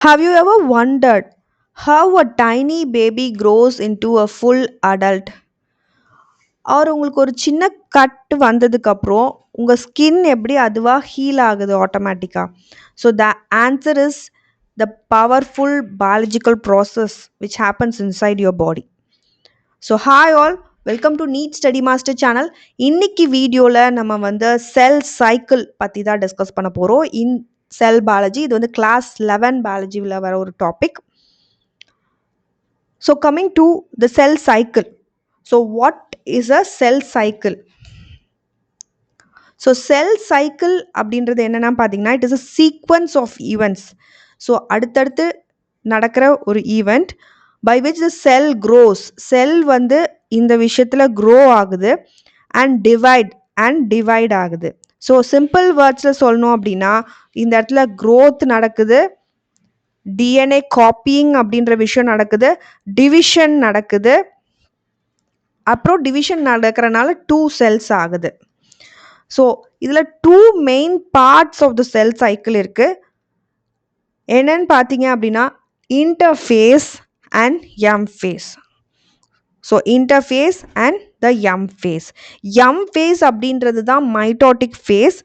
Have you ever wondered how a tiny baby grows into a full adult? Or உங்களுக்கு ஒரு சின்ன cut வந்ததுக்கப்புறம் உங்கள் ஸ்கின் எப்படி அதுவாக ஹீல் ஆகுது ஆட்டோமேட்டிக்காக? So the answer is the powerful biological process which happens inside your body. So hi all, welcome to NEET study master channel. இன்னைக்கு வீடியோவில் நம்ம செல் சைக்கிள் பற்றி தான் டிஸ்கஸ் பண்ண போகிறோம். இன் செல் பாலாஜி இது கிளாஸ் 11 பாலாஜியில் வர ஒரு topic. So coming to the cell cycle. So what is a cell cycle? So cell cycle அப்படின்றது என்னன்னா பார்த்தீங்கன்னா it is a sequence of events. So அடுத்தடுத்து நடக்கிற ஒரு event by which the cell grows. Cell இந்த விஷயத்தில் grow ஆகுது and divide ஆகுது. ஸோ சிம்பிள் வேர்ட்ஸில் சொல்லணும் அப்படின்னா இந்த இடத்துல growth நடக்குது, டிஎன்ஏ காப்பியிங் அப்படின்ற விஷயம் நடக்குது, டிவிஷன் நடக்குது, அப்புறம் டிவிஷன் நடக்கிறனால 2 செல்ஸ் ஆகுது. ஸோ இதில் 2 main parts of the cell cycle இருக்கு. என்னன்னு பார்த்தீங்க அப்படின்னா interphase and M phase. So interphase and the M phase. M phase அப்படின்றது தான் மைட்டோட்டிக் ஃபேஸ்.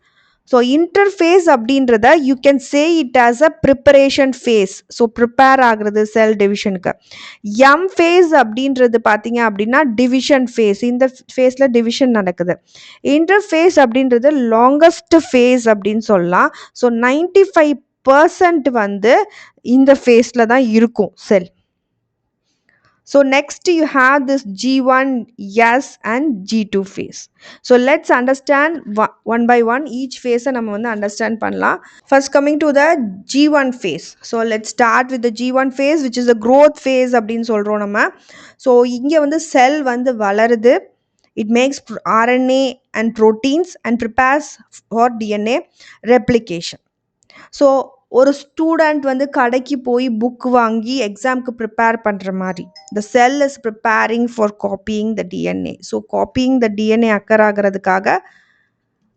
ஸோ இன்டர்ஃபேஸ் அப்படின்றத you can say it as a preparation phase. So prepare ஆகுறது cell டிவிஷனுக்கு. M phase அப்படின்றது பார்த்தீங்க அப்படின்னா டிவிஷன் ஃபேஸ். இந்த ஃபேஸில் division நடக்குது. இன்டர்ஃபேஸ் அப்படின்றது லாங்கஸ்ட் ஃபேஸ் அப்படின்னு சொல்லலாம். ஸோ 95% இந்த ஃபேஸில் தான் இருக்கும் செல். So next you have this G1, S and G2 phase. So let's understand one by one each phase நம்ம understand பண்ணலாம். First coming to the G1 phase. So let's start with the G1 phase which is the growth phase அப்படின்னு சொல்றோம் நம்ம. So இங்க செல் வளருது. It makes RNA and proteins and prepares for DNA replication. So ஒரு student கடைக்கு போய் book வாங்கி எக்ஸாம்க்கு ப்ரிப்பேர் பண்ணுற மாதிரி the cell is preparing for copying the DNA. So copying the DNA occur ஆகிறதுக்காக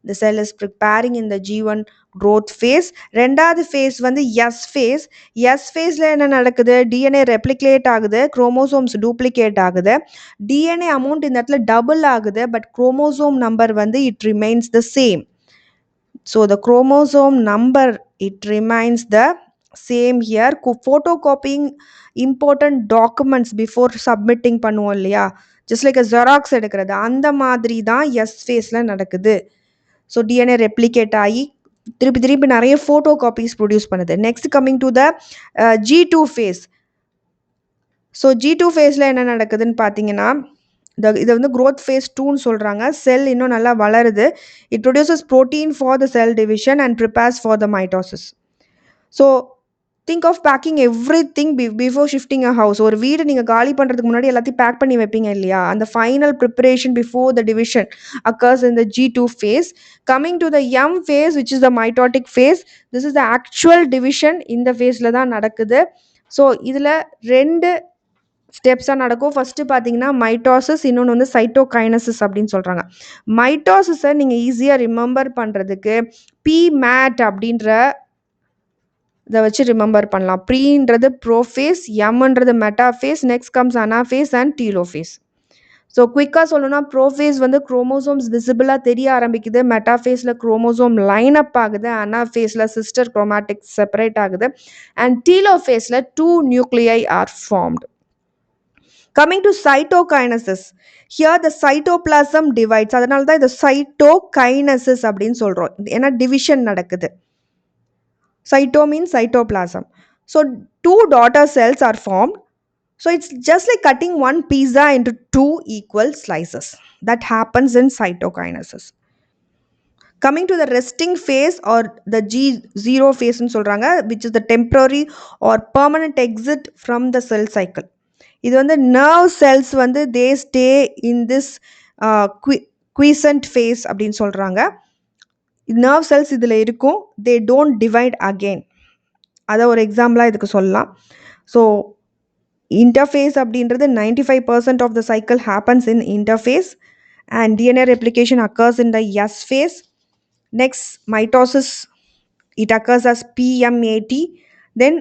the cell is preparing in the G1 growth phase. ரெண்டாவது phase S phase. S ஃபேஸில் என்ன நடக்குது? டிஎன்ஏ ரெப்ளிகேட் ஆகுது, குரோமோசோம்ஸ் டூப்ளிகேட் ஆகுது, DNA amount இந்த இடத்துல double ஆகுது, but chromosome number it remains the same. So the chromosome number it remains the same here. Photocopying important documents before submitting பண்ணுவோம் இல்லையா, just like a xerox எடுக்கிறது அந்த மாதிரி தான் எஸ் ஃபேஸில் நடக்குது. ஸோ டிஎன்ஏ ரெப்ளிகேட் ஆகி திருப்பி நிறைய ஃபோட்டோ காப்பீஸ் ப்ரொடியூஸ் பண்ணுது. Next coming to the G2 phase. So G2 ஃபேஸில் என்ன நடக்குதுன்னு பார்த்தீங்கன்னா இதை growth phase 2ன்னு சொல்கிறாங்க. செல் இன்னும் நல்லா வளருது. It produces protein for the cell division and prepares for the mitosis. So think of packing everything before shifting a house. ஒரு வீடு நீங்கள் காலி பண்ணுறதுக்கு முன்னாடி எல்லாத்தையும் பேக் பண்ணி வைப்பீங்க இல்லையா, அந்த final preparation before the division occurs in the G2 phase. Coming to the M phase which is the mitotic phase. this is the actual division இந்த ஃபேஸில் தான் நடக்குது. ஸோ இதில் 2 ஸ்டெப்ஸாக நடக்கும். ஃபஸ்ட்டு பார்த்தீங்கன்னா மைட்டோசிஸ், இன்னொன்று சைட்டோகைனசிஸ் அப்படின்னு சொல்கிறாங்க. மைட்டோசிஸை நீங்கள் ஈஸியாக ரிமெம்பர் பண்ணுறதுக்கு PMAT அப்படின்ற இதை வச்சு ரிமெம்பர் பண்ணலாம். ப்ரீன்றது ப்ரோஃபேஸ், எம்ன்றது metaphase, next comes anaphase and telophase. So குயிக்காக சொல்லணும்னா ப்ரோஃபேஸ் குரோமோசோம்ஸ் விசிபிளாக தெரிய ஆரம்பிக்குது, மெட்டாஃபேஸில் குரோமோசோம் லைன் அப் ஆகுது, அனாஃபேஸில் சிஸ்டர் குரோமேட்டிக்ஸ் செப்பரேட் ஆகுது, அண்ட் டீலோஃபேஸில் 2 நியூக்ளியை are formed. Coming to cytokinesis, here the cytoplasm divides. அதனால தான் இது cytokinesis அப்படின்னு சொல்கிறோம். ஏன்னா டிவிஷன் நடக்குது. Cyto means cytoplasm. So 2 daughter cells are formed. So it's just like cutting one pizza into 2 equal slices. That happens in cytokinesis. Coming to the resting phase or the G0 phase ன்னு சொல்கிறாங்க, which is the temporary or permanent exit from the cell cycle. இது nerve cells they stay in this quiescent phase அப்படின்னு சொல்கிறாங்க. Nerve cells இதில் இருக்கும், they don't divide again. அதை ஒரு எக்ஸாம்பிளாக இதுக்கு சொல்லலாம். ஸோ இன்டர்ஃபேஸ் அப்படின்றது 95% of the cycle happens in interphase and DNA replication occurs in the S phase. Next mitosis, it occurs as PMAT. Then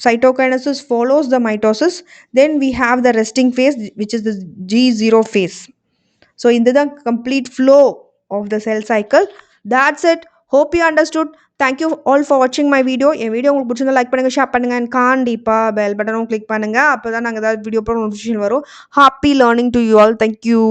cytokinesis follows the mitosis. Then we have the resting phase, which is the G0 phase. So in the complete flow of the cell cycle. That's it. Hope you understood. Thank you all for watching my video. N video உங்களுக்கு பிடிச்சிருந்தா like பண்ணுங்க, share பண்ணுங்க, and கண்டிப்பா bell பட்டனும் click பண்ணுங்க. அப்பதான் நாங்க ஏதாவது video போட நோட்டிஃபிகேஷன் வரும். Happy learning to you all. Thank you.